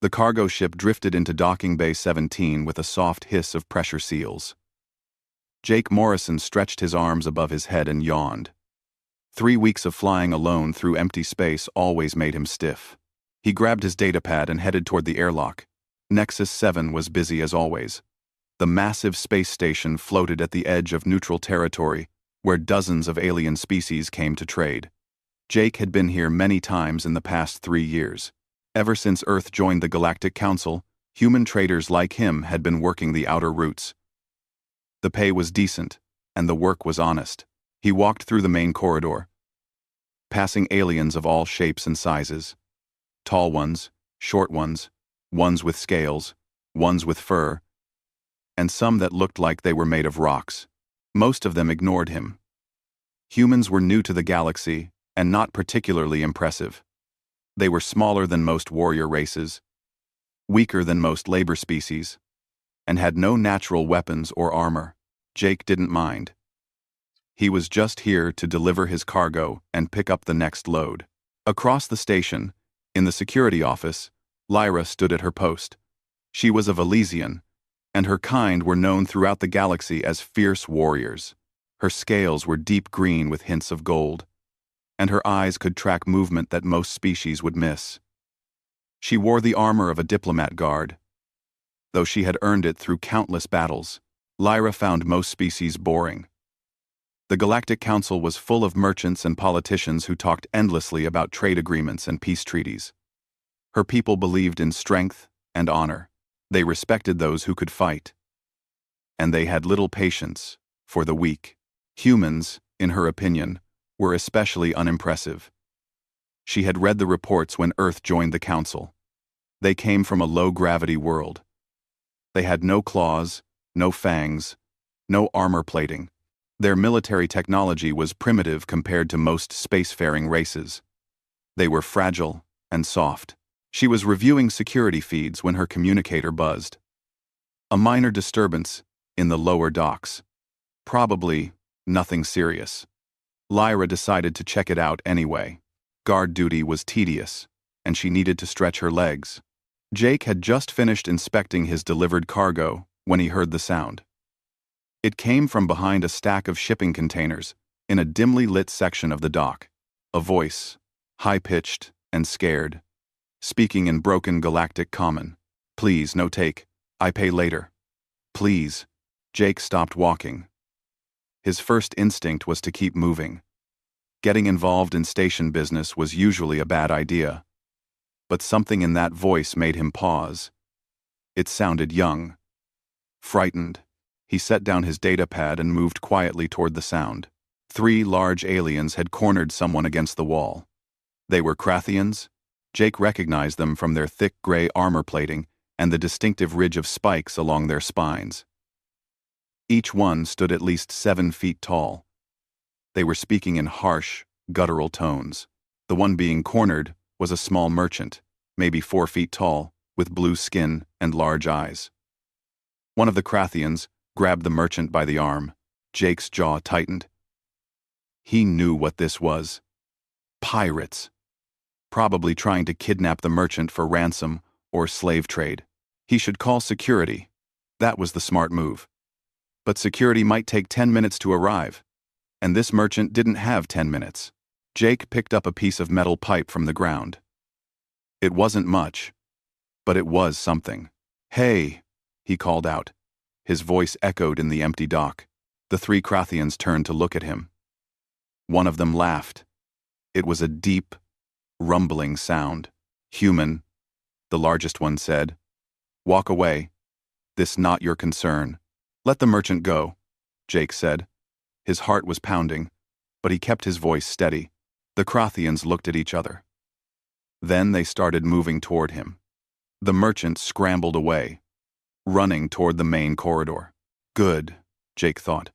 The cargo ship drifted into Docking Bay 17 with a soft hiss of pressure seals. Jake Morrison stretched his arms above his head and yawned. 3 weeks of flying alone through empty space always made him stiff. He grabbed his datapad and headed toward the airlock. Nexus 7 was busy as always. The massive space station floated at the edge of neutral territory, where dozens of alien species came to trade. Jake had been here many times in the past 3 years. Ever since Earth joined the Galactic Council, human traders like him had been working the outer routes. The pay was decent, and the work was honest. He walked through the main corridor, passing aliens of all shapes and sizes. Tall ones, short ones, ones with scales, ones with fur, and some that looked like they were made of rocks. Most of them ignored him. Humans were new to the galaxy, and not particularly impressive. They were smaller than most warrior races, weaker than most labor species, and had no natural weapons or armor. Jake didn't mind. He was just here to deliver his cargo and pick up the next load. Across the station, in the security office, Lyra stood at her post. She was a Valesian, and her kind were known throughout the galaxy as fierce warriors. Her scales were deep green with hints of gold, and her eyes could track movement that most species would miss. She wore the armor of a diplomat guard. Though she had earned it through countless battles, Lyra found most species boring. The Galactic Council was full of merchants and politicians who talked endlessly about trade agreements and peace treaties. Her people believed in strength and honor. They respected those who could fight. And they had little patience for the weak. Humans, in her opinion, were especially unimpressive. She had read the reports when Earth joined the Council. They came from a low-gravity world. They had no claws, no fangs, no armor plating. Their military technology was primitive compared to most spacefaring races. They were fragile and soft. She was reviewing security feeds when her communicator buzzed. A minor disturbance in the lower docks. Probably nothing serious. Lyra decided to check it out anyway. Guard duty was tedious, and she needed to stretch her legs. Jake had just finished inspecting his delivered cargo when he heard the sound. It came from behind a stack of shipping containers in a dimly lit section of the dock. A voice, high-pitched and scared, speaking in broken galactic common. "Please, no take. I pay later." "Please." Jake stopped walking. His first instinct was to keep moving. Getting involved in station business was usually a bad idea. But something in that voice made him pause. It sounded young. Frightened, he set down his datapad and moved quietly toward the sound. 3 large aliens had cornered someone against the wall. They were Krathians. Jake recognized them from their thick gray armor plating and the distinctive ridge of spikes along their spines. Each one stood at least 7 feet tall. They were speaking in harsh, guttural tones. The one being cornered was a small merchant, maybe 4 feet tall, with blue skin and large eyes. One of the Krathians grabbed the merchant by the arm. Jake's jaw tightened. He knew what this was. Pirates. Probably trying to kidnap the merchant for ransom or slave trade. He should call security. That was the smart move. But security might take 10 minutes to arrive, and this merchant didn't have 10 minutes. Jake picked up a piece of metal pipe from the ground. It wasn't much, but it was something. "Hey," he called out. His voice echoed in the empty dock. The 3 Krathians turned to look at him. One of them laughed. It was a deep, rumbling sound. "Human," the largest one said. "Walk away. This not your concern." "Let the merchant go," Jake said. His heart was pounding, but he kept his voice steady. The Krathians looked at each other. Then they started moving toward him. The merchant scrambled away, running toward the main corridor. Good, Jake thought.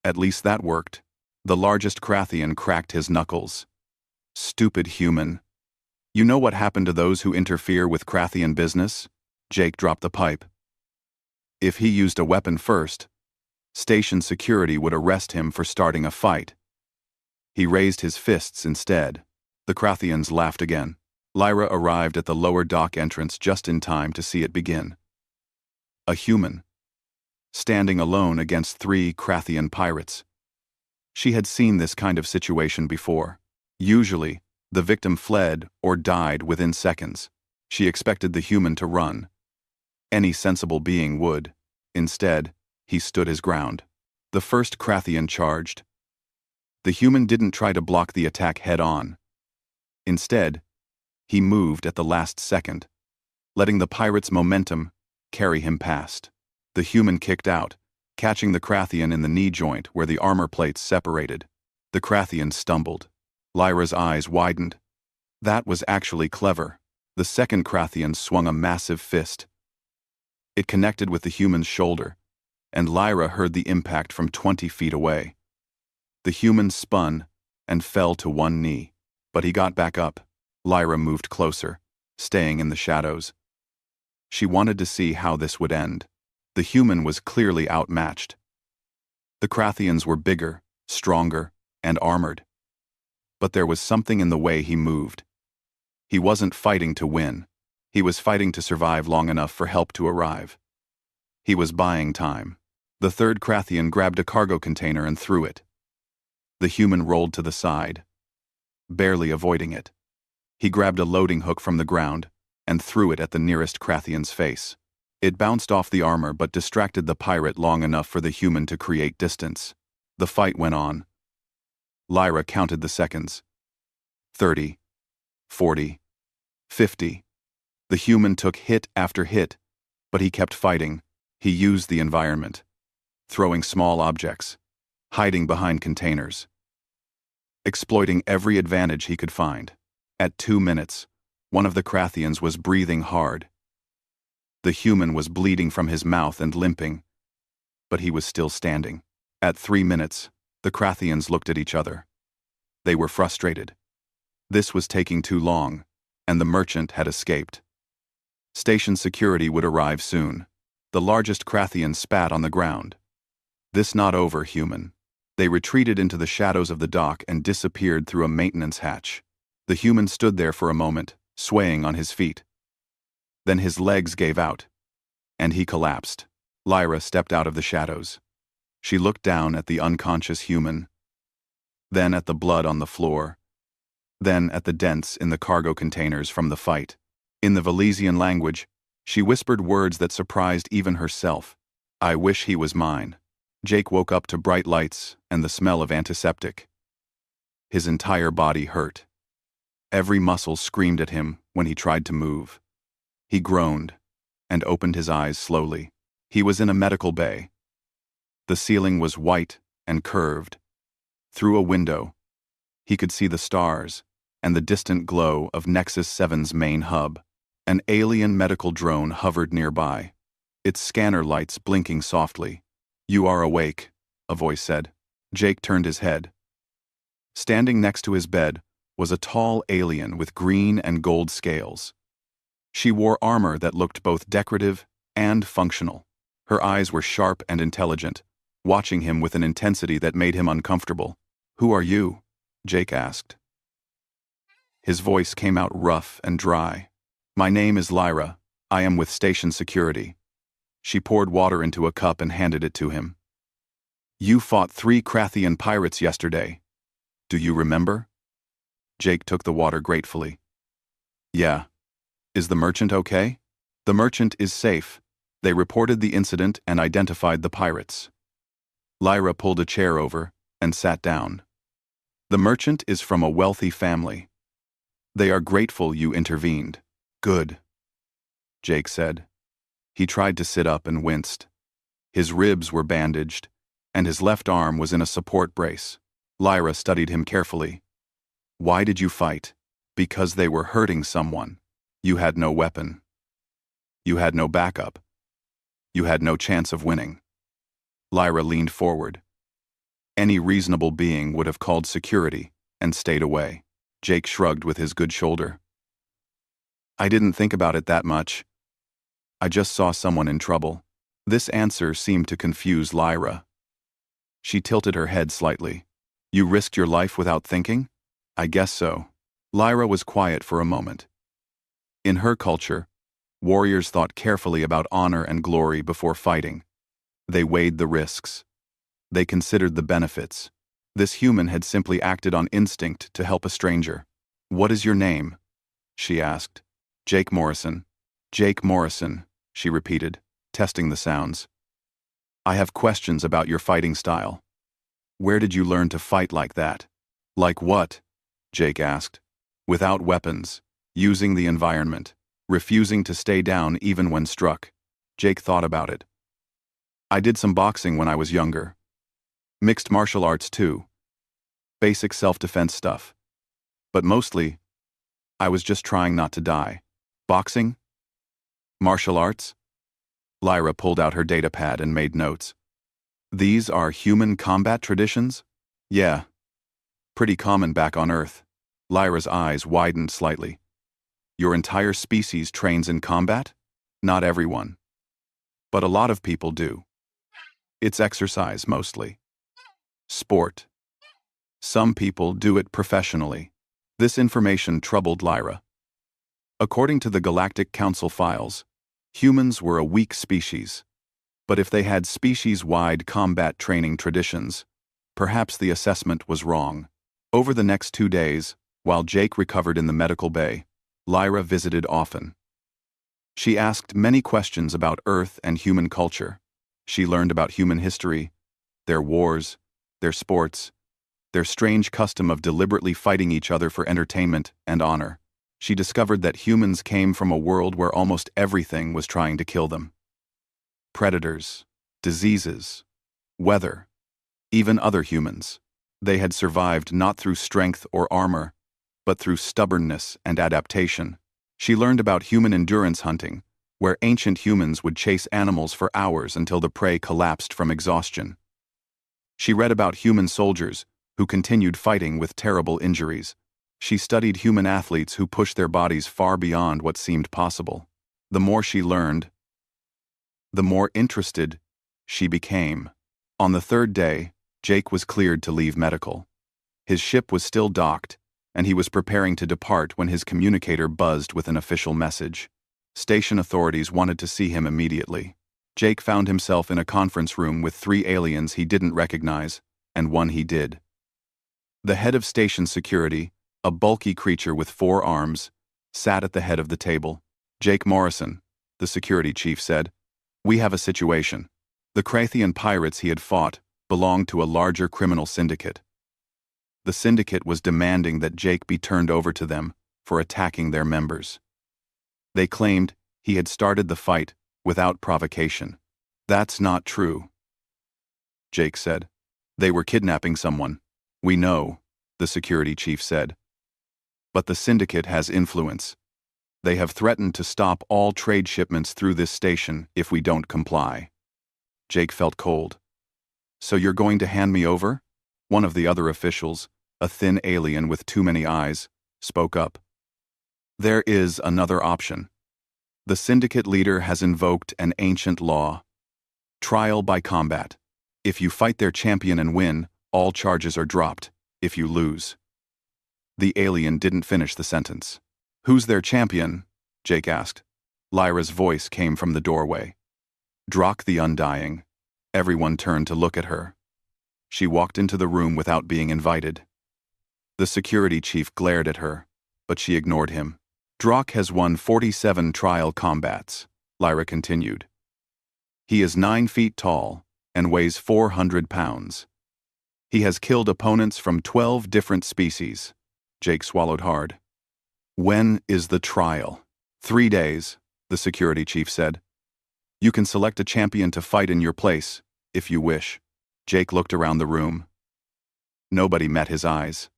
At least that worked. The largest Krathian cracked his knuckles. Stupid human. You know what happened to those who interfere with Krathian business? Jake dropped the pipe. If he used a weapon first, station security would arrest him for starting a fight. He raised his fists instead. The Krathians laughed again. Lyra arrived at the lower dock entrance just in time to see it begin. A human, standing alone against 3 Krathian pirates. She had seen this kind of situation before. Usually, the victim fled or died within seconds. She expected the human to run. Any sensible being would. Instead, he stood his ground. The first Krathian charged. The human didn't try to block the attack head-on. Instead, he moved at the last second, letting the pirate's momentum carry him past. The human kicked out, catching the Krathian in the knee joint where the armor plates separated. The Krathian stumbled. Lyra's eyes widened. That was actually clever. The second Krathian swung a massive fist. It connected with the human's shoulder, and Lyra heard the impact from 20 feet away. The human spun and fell to one knee, but he got back up. Lyra moved closer, staying in the shadows. She wanted to see how this would end. The human was clearly outmatched. The Krathians were bigger, stronger, and armored. But there was something in the way he moved. He wasn't fighting to win. He was fighting to survive long enough for help to arrive. He was buying time. The third Krathian grabbed a cargo container and threw it. The human rolled to the side, barely avoiding it. He grabbed a loading hook from the ground and threw it at the nearest Krathian's face. It bounced off the armor but distracted the pirate long enough for the human to create distance. The fight went on. Lyra counted the seconds. 30, 40, 50. The human took hit after hit, but he kept fighting. He used the environment, throwing small objects, hiding behind containers, exploiting every advantage he could find. At 2 minutes, one of the Krathians was breathing hard. The human was bleeding from his mouth and limping, but he was still standing. At 3 minutes, the Krathians looked at each other. They were frustrated. This was taking too long, and the merchant had escaped. Station security would arrive soon. The largest Krathian spat on the ground. This not over, human. They retreated into the shadows of the dock and disappeared through a maintenance hatch. The human stood there for a moment, swaying on his feet. Then his legs gave out, and he collapsed. Lyra stepped out of the shadows. She looked down at the unconscious human, then at the blood on the floor, then at the dents in the cargo containers from the fight. In the Valesian language, she whispered words that surprised even herself. I wish he was mine. Jake woke up to bright lights and the smell of antiseptic. His entire body hurt. Every muscle screamed at him when he tried to move. He groaned and opened his eyes slowly. He was in a medical bay. The ceiling was white and curved. Through a window, he could see the stars and the distant glow of Nexus 7's main hub. An alien medical drone hovered nearby, its scanner lights blinking softly. You are awake, a voice said. Jake turned his head. Standing next to his bed was a tall alien with green and gold scales. She wore armor that looked both decorative and functional. Her eyes were sharp and intelligent, watching him with an intensity that made him uncomfortable. Who are you? Jake asked. His voice came out rough and dry. My name is Lyra. I am with station security. She poured water into a cup and handed it to him. You fought 3 Krathian pirates yesterday. Do you remember? Jake took the water gratefully. Yeah. Is the merchant okay? The merchant is safe. They reported the incident and identified the pirates. Lyra pulled a chair over and sat down. The merchant is from a wealthy family. They are grateful you intervened. Good, Jake said. He tried to sit up and winced. His ribs were bandaged, and his left arm was in a support brace. Lyra studied him carefully. Why did you fight? Because they were hurting someone. You had no weapon. You had no backup. You had no chance of winning. Lyra leaned forward. Any reasonable being would have called security and stayed away. Jake shrugged with his good shoulder. I didn't think about it that much. I just saw someone in trouble. This answer seemed to confuse Lyra. She tilted her head slightly. You risked your life without thinking? I guess so. Lyra was quiet for a moment. In her culture, warriors thought carefully about honor and glory before fighting. They weighed the risks. They considered the benefits. This human had simply acted on instinct to help a stranger. "What is your name?" she asked. "Jake Morrison." "Jake Morrison," she repeated, testing the sounds. "I have questions about your fighting style. Where did you learn to fight like that?" "Like what?" Jake asked. "Without weapons, using the environment, refusing to stay down even when struck." Jake thought about it. "I did some boxing when I was younger. Mixed martial arts too. Basic self-defense stuff. But mostly, I was just trying not to die." "Boxing? Martial arts?" Lyra pulled out her datapad and made notes. "These are human combat traditions?" "Yeah. Pretty common back on Earth." Lyra's eyes widened slightly. "Your entire species trains in combat?" "Not everyone. But a lot of people do. It's exercise mostly. Sport. Some people do it professionally." This information troubled Lyra. According to the Galactic Council files, humans were a weak species. But if they had species-wide combat training traditions, perhaps the assessment was wrong. Over the next 2 days, while Jake recovered in the medical bay, Lyra visited often. She asked many questions about Earth and human culture. She learned about human history, their wars, their sports, their strange custom of deliberately fighting each other for entertainment and honor. She discovered that humans came from a world where almost everything was trying to kill them. Predators, diseases, weather, even other humans. They had survived not through strength or armor, but through stubbornness and adaptation. She learned about human endurance hunting, where ancient humans would chase animals for hours until the prey collapsed from exhaustion. She read about human soldiers who continued fighting with terrible injuries. She studied human athletes who pushed their bodies far beyond what seemed possible. The more she learned, the more interested she became. On the 3rd day, Jake was cleared to leave medical. His ship was still docked, and he was preparing to depart when his communicator buzzed with an official message. Station authorities wanted to see him immediately. Jake found himself in a conference room with 3 aliens he didn't recognize, and one he did. The head of station security, a bulky creature with 4 arms, sat at the head of the table. "Jake Morrison," the security chief said. "We have a situation." The Krathian pirates he had fought belonged to a larger criminal syndicate. The syndicate was demanding that Jake be turned over to them for attacking their members. They claimed he had started the fight without provocation. "That's not true," Jake said. "They were kidnapping someone." "We know," the security chief said. "But the syndicate has influence. They have threatened to stop all trade shipments through this station if we don't comply." Jake felt cold. "So you're going to hand me over?" One of the other officials, a thin alien with too many eyes, spoke up. "There is another option. The syndicate leader has invoked an ancient law. Trial by combat. If you fight their champion and win, all charges are dropped. If you lose." The alien didn't finish the sentence. "Who's their champion?" Jake asked. Lyra's voice came from the doorway. "Drock the Undying." Everyone turned to look at her. She walked into the room without being invited. The security chief glared at her, but she ignored him. "Drock has won 47 trial combats," Lyra continued. "He is 9 feet tall and weighs 400 pounds. He has killed opponents from 12 different species." Jake swallowed hard. "When is the trial?" 3 days, the security chief said. "You can select a champion to fight in your place, if you wish." Jake looked around the room. Nobody met his eyes.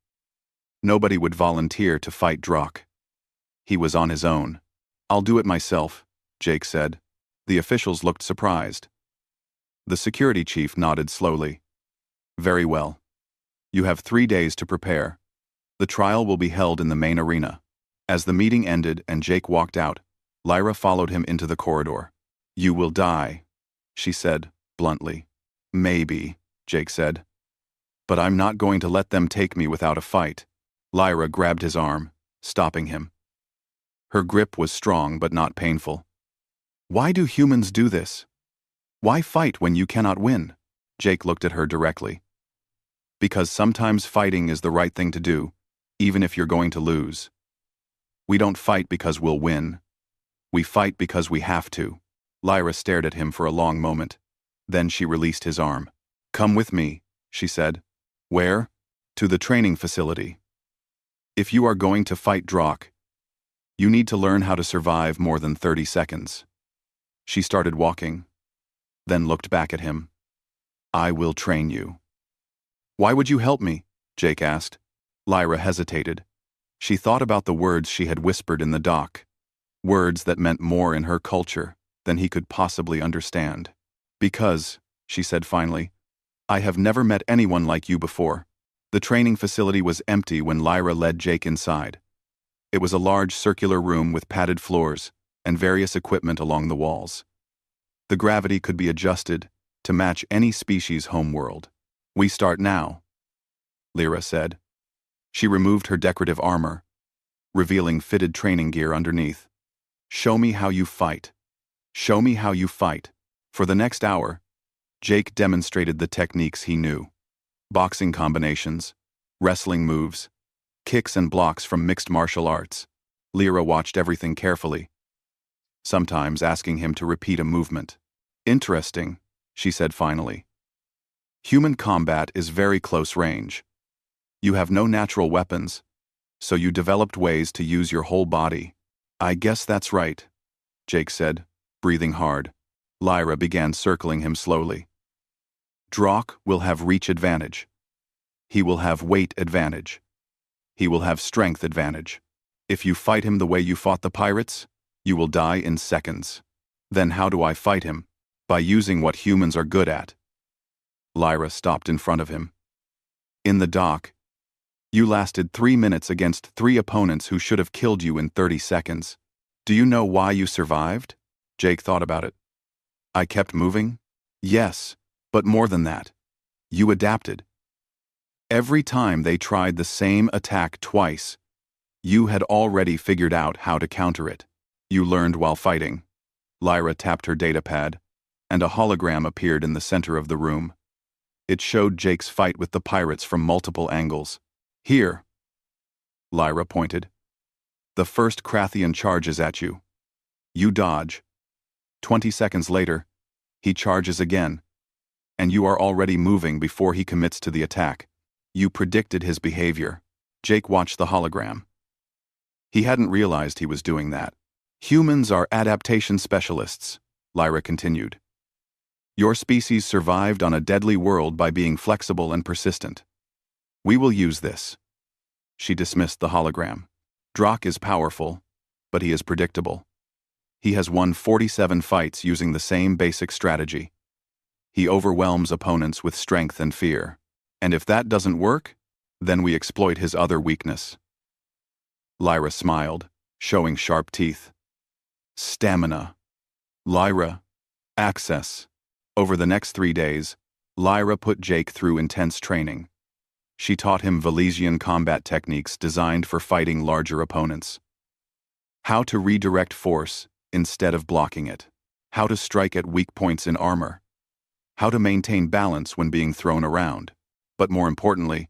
Nobody would volunteer to fight Drock. He was on his own. "I'll do it myself," Jake said. The officials looked surprised. The security chief nodded slowly. "Very well. You have 3 days to prepare. The trial will be held in the main arena." As the meeting ended and Jake walked out, Lyra followed him into the corridor. "You will die," she said, bluntly. "Maybe," Jake said. "But I'm not going to let them take me without a fight." Lyra grabbed his arm, stopping him. Her grip was strong but not painful. Why do humans do this? Why fight when you cannot win? Jake looked at her directly. Because sometimes fighting is the right thing to do, even if you're going to lose. We don't fight because we'll win. We fight because we have to. Lyra stared at him for a long moment. Then she released his arm. Come with me, she said. Where? To the training facility. If you are going to fight Drock, you need to learn how to survive more than 30 seconds. She started walking, then looked back at him. I will train you. Why would you help me? Jake asked. Lyra hesitated. She thought about the words she had whispered in the dock. Words that meant more in her culture than he could possibly understand. Because, she said finally, I have never met anyone like you before. The training facility was empty when Lyra led Jake inside. It was a large circular room with padded floors and various equipment along the walls. The gravity could be adjusted to match any species' homeworld. We start now, Lyra said. She removed her decorative armor, revealing fitted training gear underneath. Show me how you fight. Show me how you fight. For the next hour, Jake demonstrated the techniques he knew. Boxing combinations, wrestling moves, kicks and blocks from mixed martial arts. Lyra watched everything carefully, sometimes asking him to repeat a movement. Interesting, she said finally. Human combat is very close range. You have no natural weapons, so you developed ways to use your whole body. I guess that's right, Jake said, breathing hard. Lyra began circling him slowly. Drock will have reach advantage. He will have weight advantage. He will have strength advantage. If you fight him the way you fought the pirates, you will die in seconds. Then how do I fight him? By using what humans are good at. Lyra stopped in front of him. In the dock, you lasted 3 minutes against 3 opponents who should have killed you in 30 seconds. Do you know why you survived? Jake thought about it. I kept moving? Yes, but more than that. You adapted. Every time they tried the same attack twice, you had already figured out how to counter it. You learned while fighting. Lyra tapped her datapad, and a hologram appeared in the center of the room. It showed Jake's fight with the pirates from multiple angles. Here, Lyra pointed. The first Krathian charges at you. You dodge. 20 seconds later, he charges again, and you are already moving before he commits to the attack. You predicted his behavior. Jake watched the hologram. He hadn't realized he was doing that. Humans are adaptation specialists, Lyra continued. Your species survived on a deadly world by being flexible and persistent. We will use this. She dismissed the hologram. Drock is powerful, but he is predictable. He has won 47 fights using the same basic strategy. He overwhelms opponents with strength and fear. And if that doesn't work, then we exploit his other weakness. Lyra smiled, showing sharp teeth. Stamina. Lyra. Access. Over the next 3 days, Lyra put Jake through intense training. She taught him Valesian combat techniques designed for fighting larger opponents. How to redirect force instead of blocking it. How to strike at weak points in armor. How to maintain balance when being thrown around. But more importantly,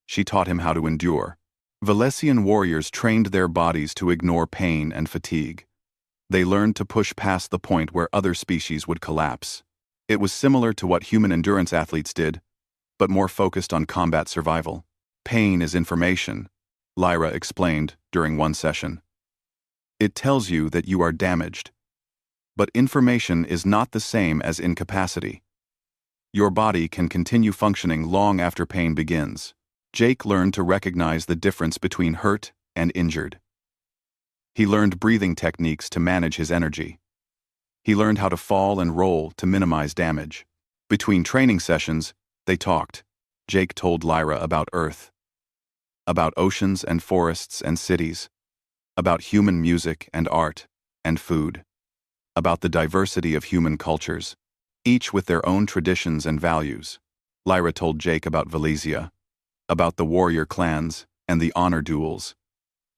she taught him how to endure. Valesian warriors trained their bodies to ignore pain and fatigue. They learned to push past the point where other species would collapse. It was similar to what human endurance athletes did, but more focused on combat survival. Pain is information, Lyra explained during one session. It tells you that you are damaged. But information is not the same as incapacity. Your body can continue functioning long after pain begins. Jake learned to recognize the difference between hurt and injured. He learned breathing techniques to manage his energy. He learned how to fall and roll to minimize damage. Between training sessions, they talked. Jake told Lyra about Earth, about oceans and forests and cities, about human music and art and food, about the diversity of human cultures, each with their own traditions and values. Lyra told Jake about Valesia, about the warrior clans and the honor duels.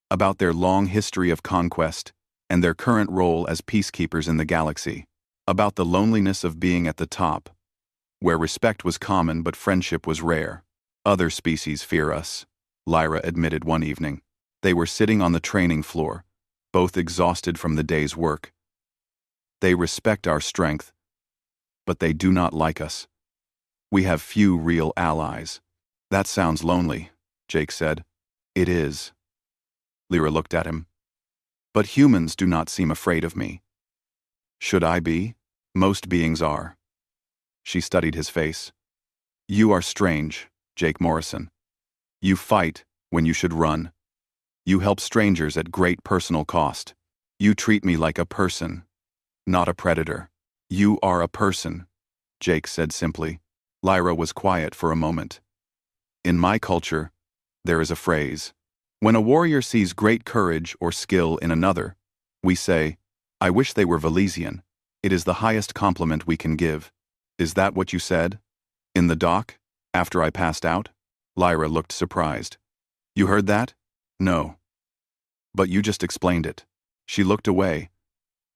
about their long history of conquest and their current role as peacekeepers in the galaxy, about the loneliness of being at the top, where respect was common but friendship was rare. Other species fear us, Lyra admitted one evening. They were sitting on the training floor, both exhausted from the day's work. They respect our strength, but they do not like us. We have few real allies. That sounds lonely, Jake said. It is. Lyra looked at him. But humans do not seem afraid of me. Should I be? Most beings are. She studied his face. You are strange, Jake Morrison. You fight when you should run. You help strangers at great personal cost. You treat me like a person, not a predator. You are a person, Jake said simply. Lyra was quiet for a moment. In my culture, there is a phrase. When a warrior sees great courage or skill in another, we say, I wish they were Valesian. It is the highest compliment we can give. Is that what you said? In the dock? After I passed out? Lyra looked surprised. You heard that? No. But you just explained it. She looked away,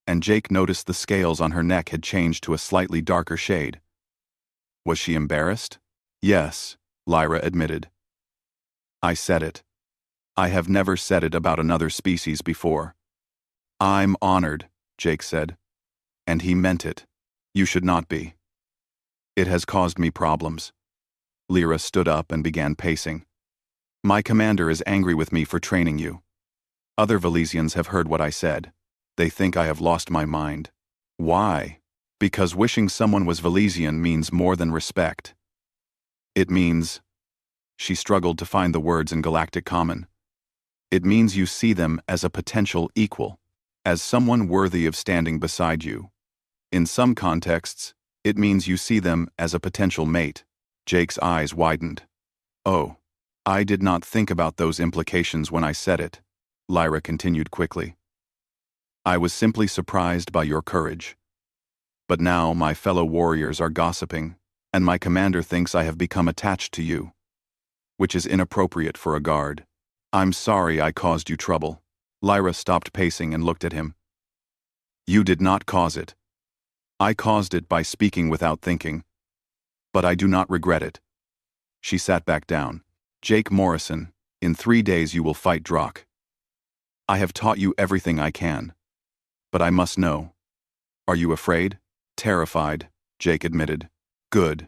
and Jake noticed the scales on her neck had changed to a slightly darker shade. Was she embarrassed? Yes, Lyra admitted. I said it. I have never said it about another species before. I'm honored, Jake said. And he meant it. You should not be. It has caused me problems. Lyra stood up and began pacing. My commander is angry with me for training you. Other Valesians have heard what I said. They think I have lost my mind. Why? Because wishing someone was Valesian means more than respect. It means... She struggled to find the words in Galactic common. It means you see them as a potential equal, as someone worthy of standing beside you. In some contexts, it means you see them as a potential mate. Jake's eyes widened. Oh, I did not think about those implications when I said it, Lyra continued quickly. I was simply surprised by your courage. But now my fellow warriors are gossiping, and my commander thinks I have become attached to you, which is inappropriate for a guard. I'm sorry I caused you trouble. Lyra stopped pacing and looked at him. You did not cause it. I caused it by speaking without thinking. But I do not regret it. She sat back down. Jake Morrison, in 3 days you will fight Drock. I have taught you everything I can. But I must know. Are you afraid? Terrified, Jake admitted. Good.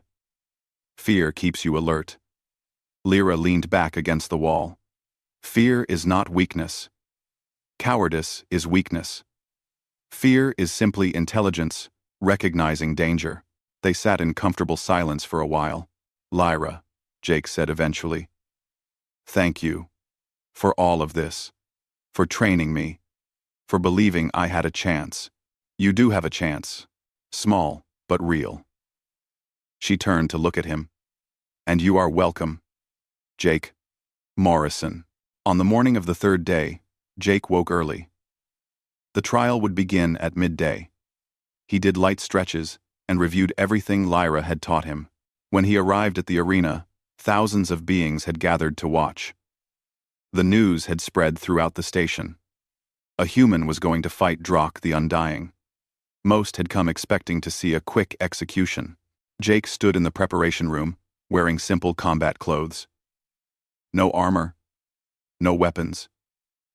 Fear keeps you alert. Lyra leaned back against the wall. Fear is not weakness. Cowardice is weakness. Fear is simply intelligence, recognizing danger. They sat in comfortable silence for a while. Lyra, Jake said eventually. Thank you. For all of this. For training me. For believing I had a chance. You do have a chance. Small, but real. She turned to look at him. And you are welcome. Jake Morrison. On the morning of the 3rd day, Jake woke early. The trial would begin at midday. He did light stretches and reviewed everything Lyra had taught him. When he arrived at the arena, thousands of beings had gathered to watch. The news had spread throughout the station. A human was going to fight Drock the Undying. Most had come expecting to see a quick execution. Jake stood in the preparation room, wearing simple combat clothes. No armor. No weapons.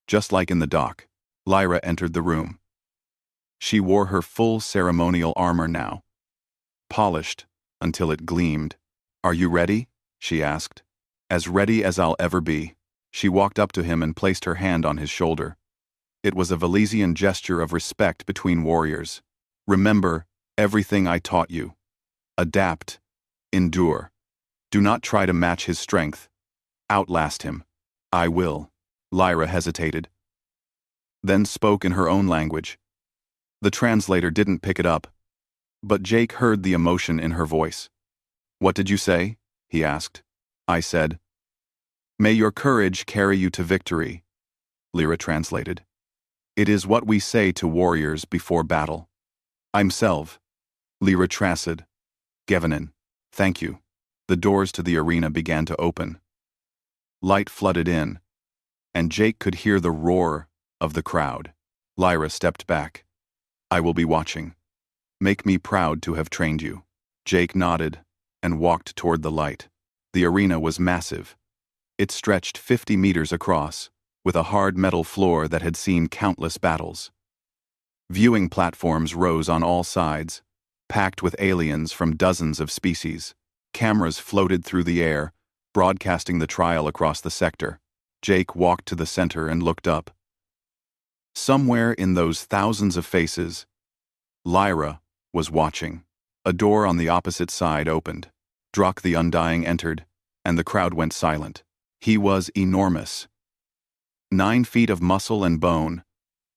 Just like in the dock, Lyra entered the room. She wore her full ceremonial armor now, polished until it gleamed. Are you ready? She asked. As ready as I'll ever be. She walked up to him and placed her hand on his shoulder. It was a Valesian gesture of respect between warriors. Remember everything I taught you. Adapt. Endure. Do not try to match his strength. Outlast him. I will. Lyra hesitated. Then spoke in her own language. The translator didn't pick it up, but Jake heard the emotion in her voice. What did you say? He asked. I said, may your courage carry you to victory. Lyra translated. It is what we say to warriors before battle. I'm Selv. Lyra Tracid. Gevenin. Thank you. The doors to the arena began to open. Light flooded in, and Jake could hear the roar of the crowd. Lyra stepped back. "I will be watching. Make me proud to have trained you." Jake nodded and walked toward the light. The arena was massive. It stretched 50 meters across, with a hard metal floor that had seen countless battles. Viewing platforms rose on all sides, packed with aliens from dozens of species. Cameras floated through the air, broadcasting the trial across the sector. Jake walked to the center and looked up. Somewhere in those thousands of faces, Lyra was watching. A door on the opposite side opened. Drak the Undying entered, and the crowd went silent. He was enormous. 9 feet of muscle and bone,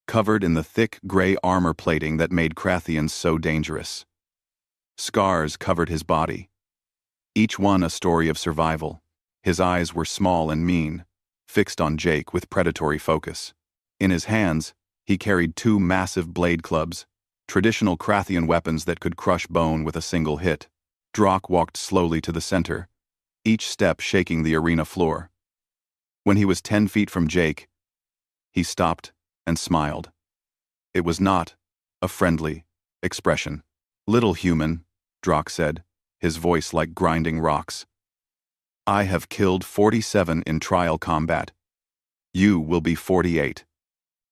covered in the thick gray armor plating that made Krathians so dangerous. Scars covered his body, each one a story of survival. His eyes were small and mean, fixed on Jake with predatory focus. In his hands, he carried 2 massive blade clubs, traditional Krathian weapons that could crush bone with a single hit. Drak walked slowly to the center, each step shaking the arena floor. When he was 10 feet from Jake, he stopped and smiled. It was not a friendly expression. "Little human," Drak said, his voice like grinding rocks. "I have killed 47 in trial combat. You will be 48.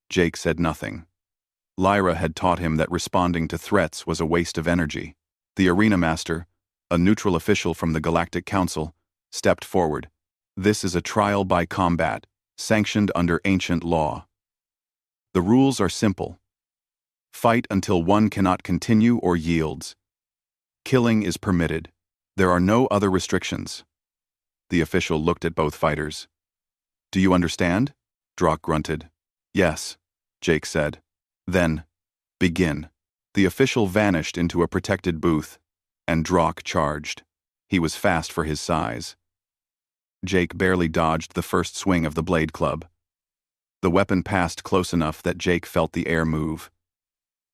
Jake said nothing. Lyra had taught him that responding to threats was a waste of energy. The arena master, a neutral official from the Galactic Council, stepped forward. "This is a trial by combat, sanctioned under ancient law. The rules are simple. Fight until one cannot continue or yields. Killing is permitted. There are no other restrictions." The official looked at both fighters. "Do you understand?" Drak grunted. "Yes," Jake said. "Then, begin." The official vanished into a protected booth, and Drak charged. He was fast for his size. Jake barely dodged the first swing of the blade club. The weapon passed close enough that Jake felt the air move.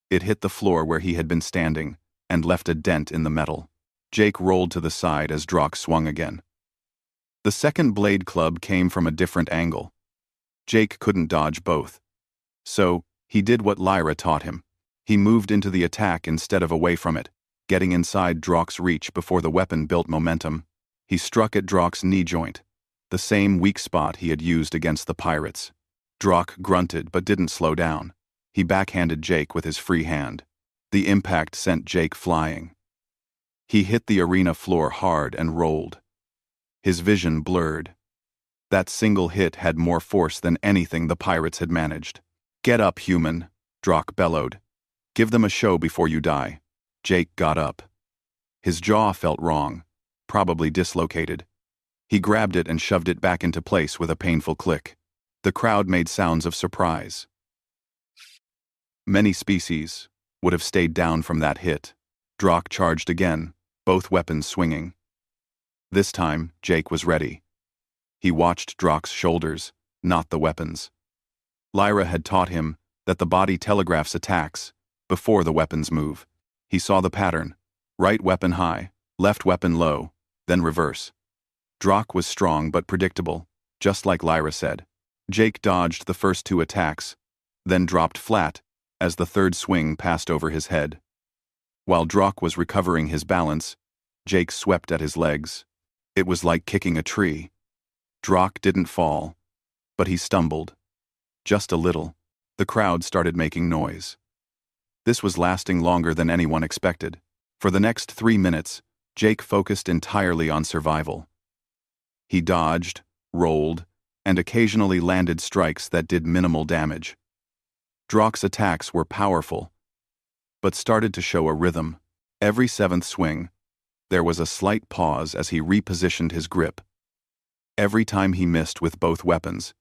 It hit the floor where he had been standing, and left a dent in the metal. Jake rolled to the side as Drak swung again. The second blade club came from a different angle. Jake couldn't dodge both. So, he did what Lyra taught him. He moved into the attack instead of away from it, getting inside Drak's reach before the weapon built momentum. He struck at Drak's knee joint, the same weak spot he had used against the pirates. Drak grunted but didn't slow down. He backhanded Jake with his free hand. The impact sent Jake flying. He hit the arena floor hard and rolled. His vision blurred. That single hit had more force than anything the pirates had managed. "Get up, human," Drak bellowed. "Give them a show before you die." Jake got up. His jaw felt wrong, probably dislocated. He grabbed it and shoved it back into place with a painful click. The crowd made sounds of surprise. Many species would have stayed down from that hit. Drak charged again, both weapons swinging. This time, Jake was ready. He watched Drak's shoulders, not the weapons. Lyra had taught him that the body telegraphs attacks before the weapons move. He saw the pattern: right weapon high, left weapon low, then reverse. Drak was strong but predictable, just like Lyra said. Jake dodged the first 2 attacks, then dropped flat as the third swing passed over his head. While Drak was recovering his balance, Jake swept at his legs. It was like kicking a tree. Drak didn't fall, but he stumbled. Just a little. The crowd started making noise. This was lasting longer than anyone expected. For the next 3 minutes, Jake focused entirely on survival. He dodged, rolled, and occasionally landed strikes that did minimal damage. Drak's attacks were powerful, but started to show a rhythm. Every 7th swing, there was a slight pause as he repositioned his grip. Every time he missed with both weapons,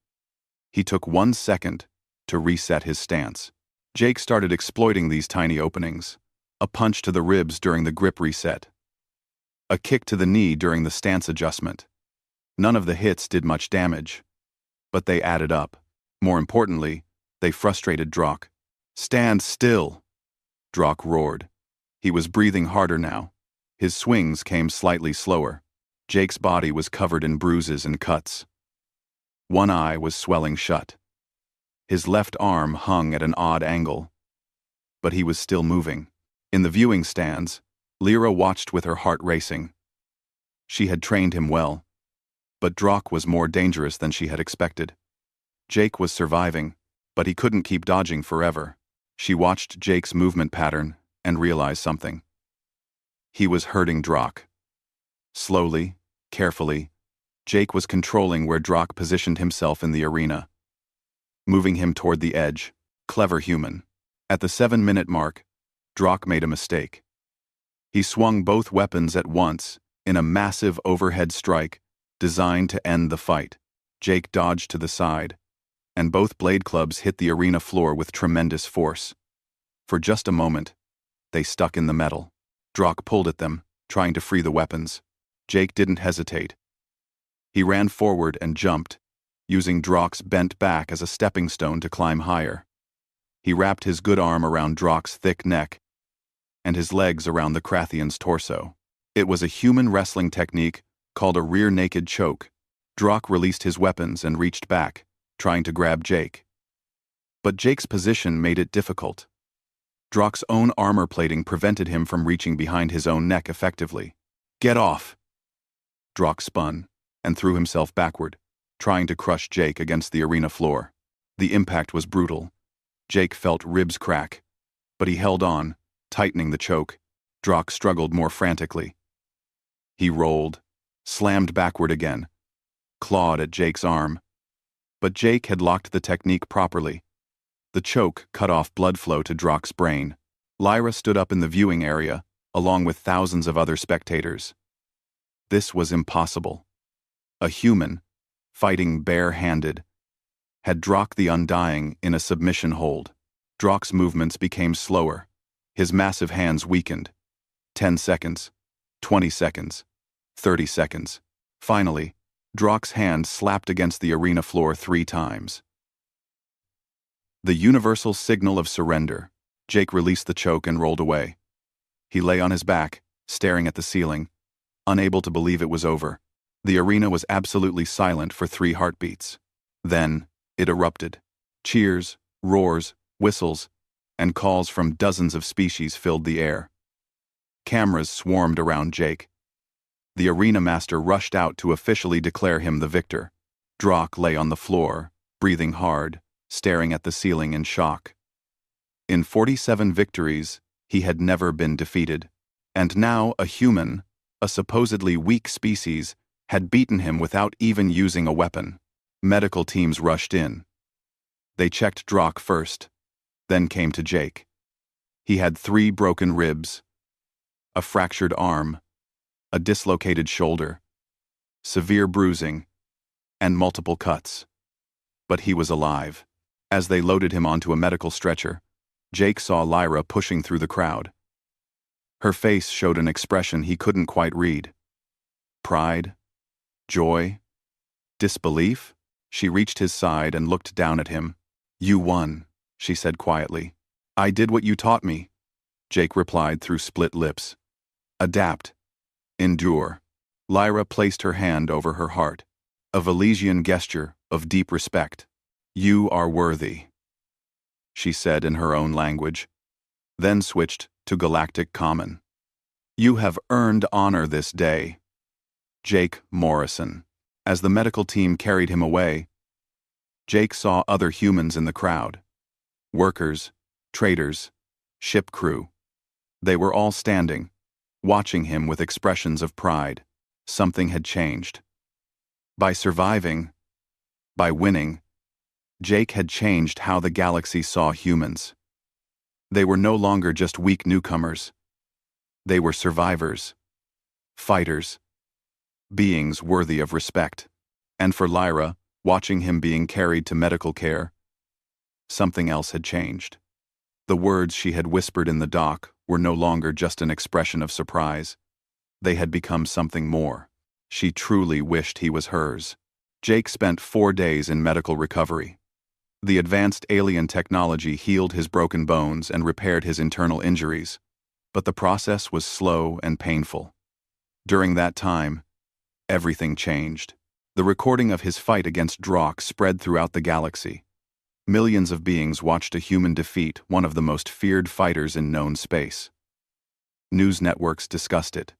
he took 1 second to reset his stance. Jake started exploiting these tiny openings: a punch to the ribs during the grip reset, a kick to the knee during the stance adjustment. None of the hits did much damage, but they added up. More importantly, they frustrated Drak. "Stand still!" Drak roared. He was breathing harder now. His swings came slightly slower. Jake's body was covered in bruises and cuts. One eye was swelling shut. His left arm hung at an odd angle. But he was still moving. In the viewing stands, Lyra watched with her heart racing. She had trained him well. But Drock was more dangerous than she had expected. Jake was surviving, but he couldn't keep dodging forever. She watched Jake's movement pattern and realized something. He was hurting Drock. Slowly, carefully, Jake was controlling where Drock positioned himself in the arena, moving him toward the edge. Clever human. At the 7-minute mark, Drock made a mistake. He swung both weapons at once in a massive overhead strike designed to end the fight. Jake dodged to the side, and both blade clubs hit the arena floor with tremendous force. For just a moment, they stuck in the metal. Drock pulled at them, trying to free the weapons. Jake didn't hesitate. He ran forward and jumped, using Drock's bent back as a stepping stone to climb higher. He wrapped his good arm around Drock's thick neck and his legs around the Krathian's torso. It was a human wrestling technique called a rear naked choke. Drock released his weapons and reached back, trying to grab Jake. But Jake's position made it difficult. Drock's own armor plating prevented him from reaching behind his own neck effectively. "Get off!" Drock spun and threw himself backward, trying to crush Jake against the arena floor. The impact was brutal. Jake felt ribs crack, but he held on, tightening the choke. Drock struggled more frantically. He rolled, slammed backward again, clawed at Jake's arm. But Jake had locked the technique properly. The choke cut off blood flow to Drock's brain. Lyra stood up in the viewing area, along with thousands of other spectators. This was impossible. A human, fighting bare-handed, had Drock the Undying in a submission hold. Drock's movements became slower. His massive hands weakened. 10 seconds, 20 seconds, 30 seconds. Finally, Drock's hand slapped against the arena floor 3 times. The universal signal of surrender. Jake released the choke and rolled away. He lay on his back, staring at the ceiling, unable to believe it was over. The arena was absolutely silent for 3 heartbeats. Then, it erupted. Cheers, roars, whistles, and calls from dozens of species filled the air. Cameras swarmed around Jake. The arena master rushed out to officially declare him the victor. Drock lay on the floor, breathing hard, staring at the ceiling in shock. In 47 victories, he had never been defeated. And now a human, a supposedly weak species, had beaten him without even using a weapon. Medical teams rushed in. They checked Drock first, then came to Jake. He had 3 broken ribs, a fractured arm, a dislocated shoulder, severe bruising, and multiple cuts. But he was alive. As they loaded him onto a medical stretcher, Jake saw Lyra pushing through the crowd. Her face showed an expression he couldn't quite read. Pride? Joy? Disbelief? She reached his side and looked down at him. "You won," she said quietly. "I did what you taught me," Jake replied through split lips. "Adapt. Endure." Lyra placed her hand over her heart, a Valesian gesture of deep respect. "You are worthy," she said in her own language, then switched to Galactic Common. "You have earned honor this day. Jake Morrison." As the medical team carried him away, Jake saw other humans in the crowd. Workers, traders, ship crew. They were all standing, watching him with expressions of pride. Something had changed. By surviving, by winning, Jake had changed how the galaxy saw humans. They were no longer just weak newcomers. They were survivors, fighters, beings worthy of respect. And for Lyra, watching him being carried to medical care, something else had changed. The words she had whispered in the dock were no longer just an expression of surprise. They had become something more. She truly wished he was hers. Jake spent 4 days in medical recovery. The advanced alien technology healed his broken bones and repaired his internal injuries, but the process was slow and painful. During that time, everything changed. The recording of his fight against Drock spread throughout the galaxy. Millions of beings watched a human defeat one of the most feared fighters in known space. News networks discussed it.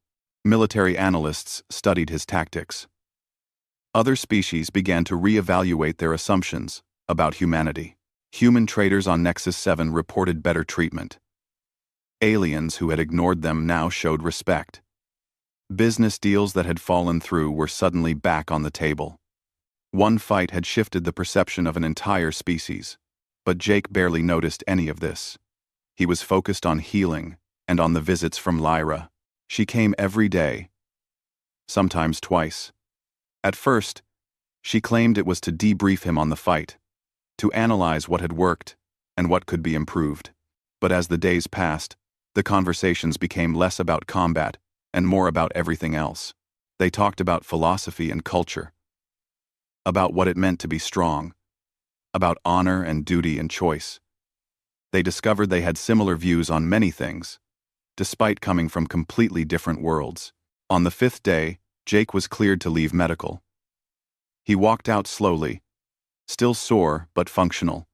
Military analysts studied his tactics. Other species began to re-evaluate their assumptions about humanity. Human traders on Nexus 7 reported better treatment. Aliens who had ignored them now showed respect. Business deals that had fallen through were suddenly back on the table. One fight had shifted the perception of an entire species, but Jake barely noticed any of this. He was focused on healing and on the visits from Lyra. She came every day, sometimes twice. At first, she claimed it was to debrief him on the fight, to analyze what had worked and what could be improved. But as the days passed, the conversations became less about combat and more about everything else. They talked about philosophy and culture, about what it meant to be strong, about honor and duty and choice. They discovered they had similar views on many things, despite coming from completely different worlds. On the 5th day, Jake was cleared to leave medical. He walked out slowly, still sore but functional.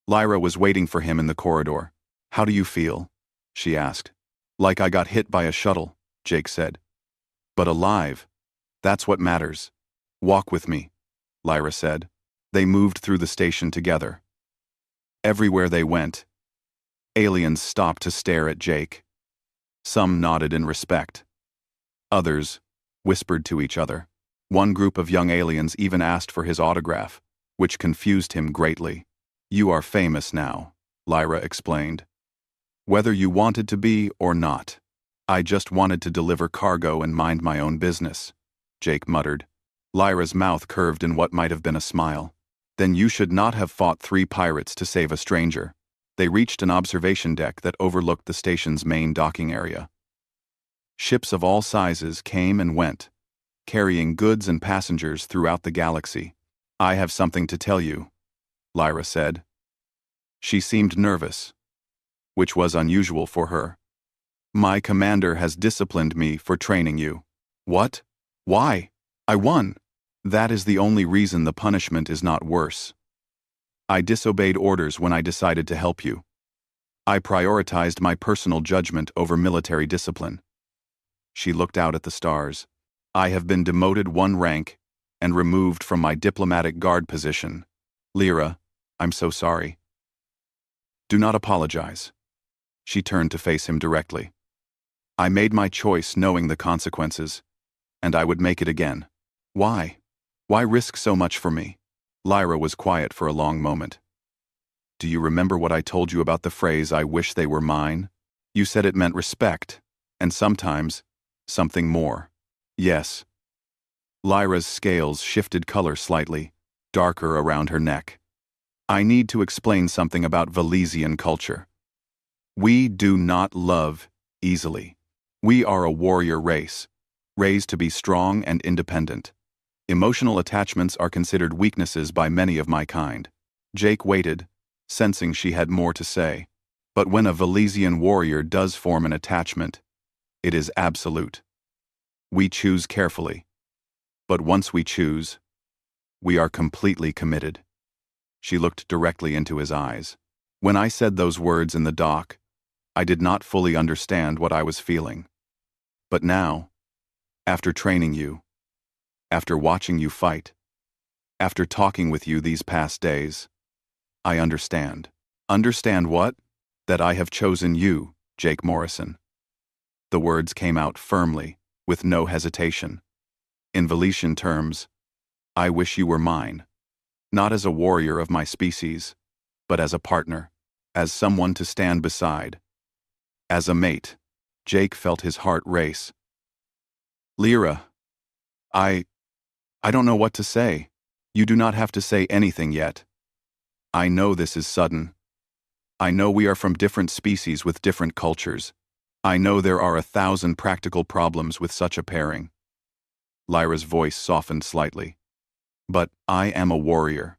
Lyra was waiting for him in the corridor. "How do you feel?" she asked. "Like I got hit by a shuttle," Jake said. "But alive. That's what matters. Walk with me," Lyra said. They moved through the station together. Everywhere they went, aliens stopped to stare at Jake. Some nodded in respect. Others whispered to each other. One group of young aliens even asked for his autograph, which confused him greatly. "You are famous now," Lyra explained. "Whether you wanted to be or not. I just wanted to deliver cargo and mind my own business," Jake muttered. Lyra's mouth curved in what might have been a smile. "Then you should not have fought 3 pirates to save a stranger." They reached an observation deck that overlooked the station's main docking area. Ships of all sizes came and went, carrying goods and passengers throughout the galaxy. "I have something to tell you," Lyra said. She seemed nervous, which was unusual for her. "My commander has disciplined me for training you." "What? Why? I won." "That is the only reason the punishment is not worse. I disobeyed orders when I decided to help you. I prioritized my personal judgment over military discipline." She looked out at the stars. "I have been demoted 1 rank and removed from my diplomatic guard position. Lyra, I'm so sorry." "Do not apologize." She turned to face him directly. "I made my choice knowing the consequences, and I would make it again." "Why? Why risk so much for me?" Lyra was quiet for a long moment. "Do you remember what I told you about the phrase, 'I wish they were mine'? You said it meant respect, and sometimes, something more." "Yes." Lyra's scales shifted color slightly, darker around her neck. "I need to explain something about Valesian culture. We do not love easily. We are a warrior race, raised to be strong and independent. Emotional attachments are considered weaknesses by many of my kind." Jake waited, sensing she had more to say. "But when a Valesian warrior does form an attachment, it is absolute. We choose carefully. But once we choose, we are completely committed." She looked directly into his eyes. "When I said those words in the dock, I did not fully understand what I was feeling. But now, after training you, after watching you fight, after talking with you these past days, I understand." "Understand what?" "That I have chosen you, Jake Morrison." The words came out firmly, with no hesitation. "In Valesian terms, I wish you were mine. Not as a warrior of my species, but as a partner, as someone to stand beside, as a mate." Jake felt his heart race. "Lyra, I don't know what to say." "You do not have to say anything yet. I know this is sudden. I know we are from different species with different cultures. I know there are 1,000 practical problems with such a pairing." Lyra's voice softened slightly. "But I am a warrior.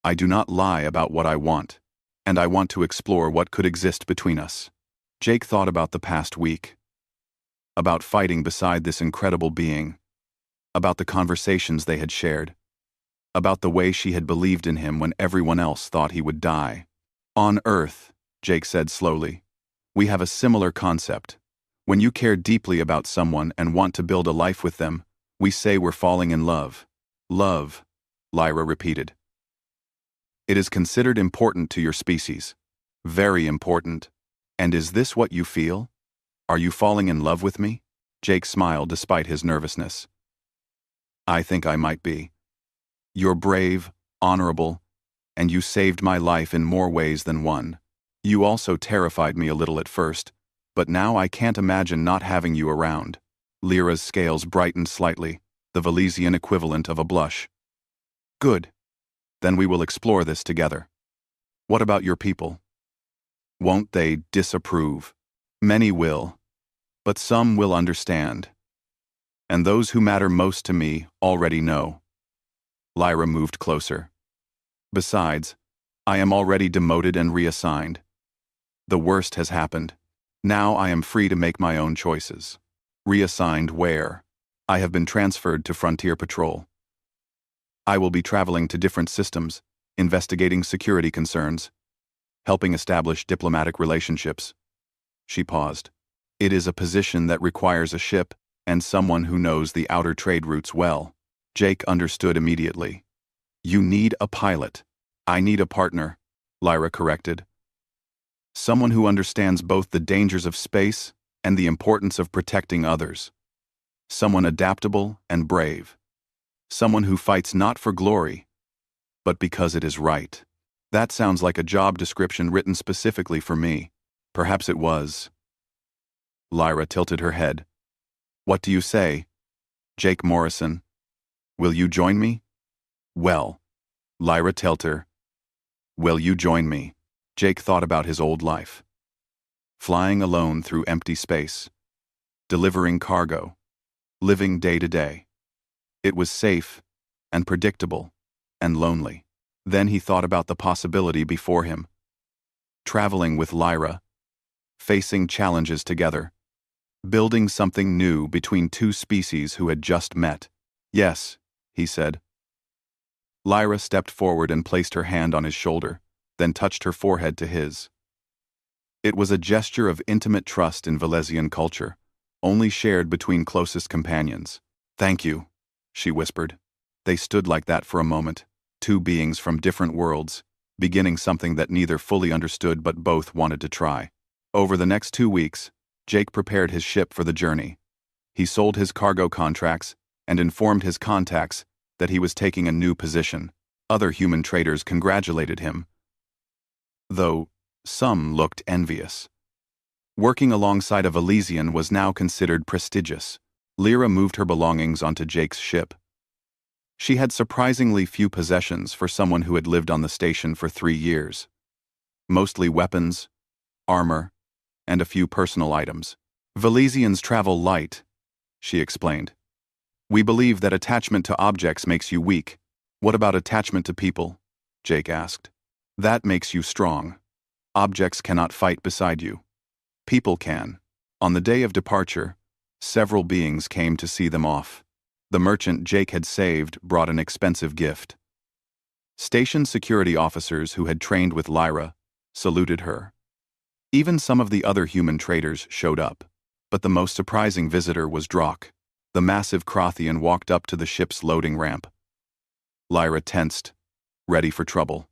I do not lie about what I want, and I want to explore what could exist between us." Jake thought about the past week, about fighting beside this incredible being, about the conversations they had shared, about the way she had believed in him when everyone else thought he would die. On Earth, Jake said slowly, we have a similar concept. When you care deeply about someone and want to build a life with them, we say we're falling in love. Love, Lyra repeated. It is considered important to your species. Very important. And is this what you feel? Are you falling in love with me? Jake smiled despite his nervousness. I think I might be. You're brave, honorable, and you saved my life in more ways than one. You also terrified me a little at first, but now I can't imagine not having you around. Lyra's scales brightened slightly, the Valesian equivalent of a blush. Good. Then we will explore this together. What about your people? Won't they disapprove? Many will, but some will understand. And those who matter most to me already know. Lyra moved closer. Besides, I am already demoted and reassigned. The worst has happened. Now I am free to make my own choices. Reassigned where? I have been transferred to Frontier Patrol. I will be traveling to different systems, investigating security concerns, helping establish diplomatic relationships. She paused. It is a position that requires a ship and someone who knows the outer trade routes well. Jake understood immediately. You need a pilot. I need a partner, Lyra corrected. Someone who understands both the dangers of space and the importance of protecting others. Someone adaptable and brave. Someone who fights not for glory, but because it is right. That sounds like a job description written specifically for me. Perhaps it was. Lyra tilted her head. What do you say? Jake Morrison. Will you join me? Well, Lyra Telter. Will you join me? Jake thought about his old life. Flying alone through empty space. Delivering cargo. Living day to day. It was safe and predictable and lonely. Then he thought about the possibility before him. Traveling with Lyra. Facing challenges together. Building something new between two species who had just met. Yes, he said. Lyra stepped forward and placed her hand on his shoulder, then touched her forehead to his. It was a gesture of intimate trust in Valesian culture, only shared between closest companions. Thank you, she whispered. They stood like that for a moment, two beings from different worlds, beginning something that neither fully understood but both wanted to try. Over the next 2 weeks, Jake prepared his ship for the journey. He sold his cargo contracts and informed his contacts that he was taking a new position. Other human traders congratulated him, though some looked envious. Working alongside a Valesian was now considered prestigious. Lyra moved her belongings onto Jake's ship. She had surprisingly few possessions for someone who had lived on the station for 3 years. Mostly weapons, armor, and a few personal items. Valesians travel light, she explained. We believe that attachment to objects makes you weak. What about attachment to people? Jake asked. That makes you strong. Objects cannot fight beside you. People can. On the day of departure, several beings came to see them off. The merchant Jake had saved brought an expensive gift. Station security officers who had trained with Lyra saluted her. Even some of the other human traders showed up, but the most surprising visitor was Drock. The massive Crothian walked up to the ship's loading ramp. Lyra tensed, ready for trouble.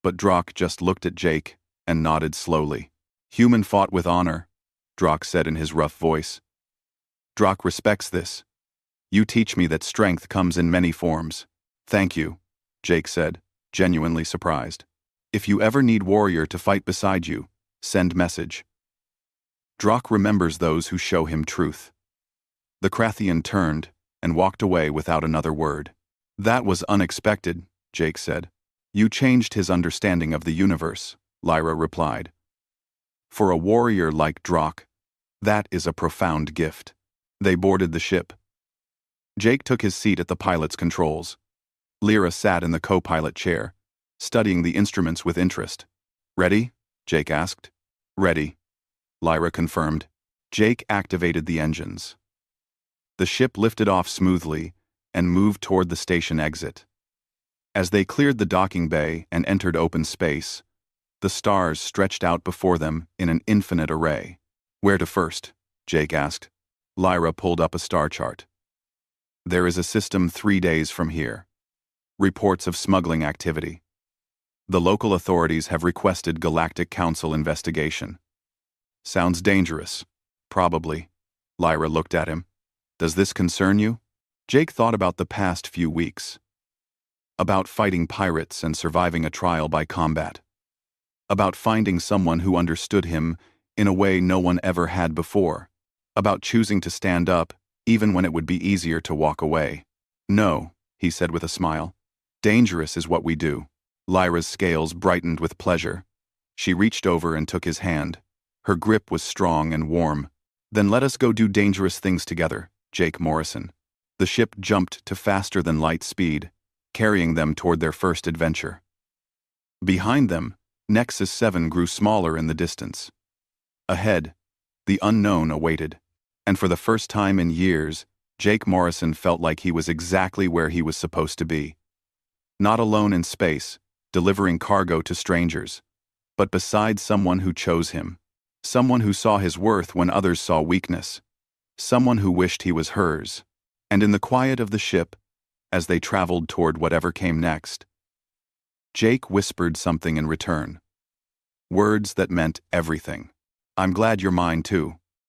But Drock just looked at Jake and nodded slowly. Human fought with honor, Drock said in his rough voice. Drock respects this. You teach me that strength comes in many forms. Thank you, Jake said, genuinely surprised. If you ever need warrior to fight beside you, send message. Drock remembers those who show him truth. The Krathian turned and walked away without another word. That was unexpected, Jake said. You changed his understanding of the universe, Lyra replied. For a warrior like Drock, that is a profound gift. They boarded the ship. Jake took his seat at the pilot's controls. Lyra sat in the co-pilot chair, studying the instruments with interest. Ready? Jake asked. Ready, Lyra confirmed. Jake activated the engines. The ship lifted off smoothly and moved toward the station exit. As they cleared the docking bay and entered open space, the stars stretched out before them in an infinite array. "Where to first?" Jake asked. Lyra pulled up a star chart. "There is a system 3 days from here. Reports of smuggling activity. The local authorities have requested Galactic Council investigation." "Sounds dangerous." "Probably." Lyra looked at him. "Does this concern you?" Jake thought about the past few weeks. About fighting pirates and surviving a trial by combat. About finding someone who understood him in a way no one ever had before. About choosing to stand up, even when it would be easier to walk away. "No," he said with a smile. "Dangerous is what we do." Lyra's scales brightened with pleasure. She reached over and took his hand. Her grip was strong and warm. "Then let us go do dangerous things together, Jake Morrison." The ship jumped to faster-than-light speed, carrying them toward their first adventure. Behind them, Nexus 7 grew smaller in the distance. Ahead, the unknown awaited. And for the first time in years, Jake Morrison felt like he was exactly where he was supposed to be. Not alone in space, delivering cargo to strangers, but beside someone who chose him. Someone who saw his worth when others saw weakness. Someone who wished he was hers. And in the quiet of the ship, as they traveled toward whatever came next, Jake whispered something in return. Words that meant everything. "I'm glad you're mine too."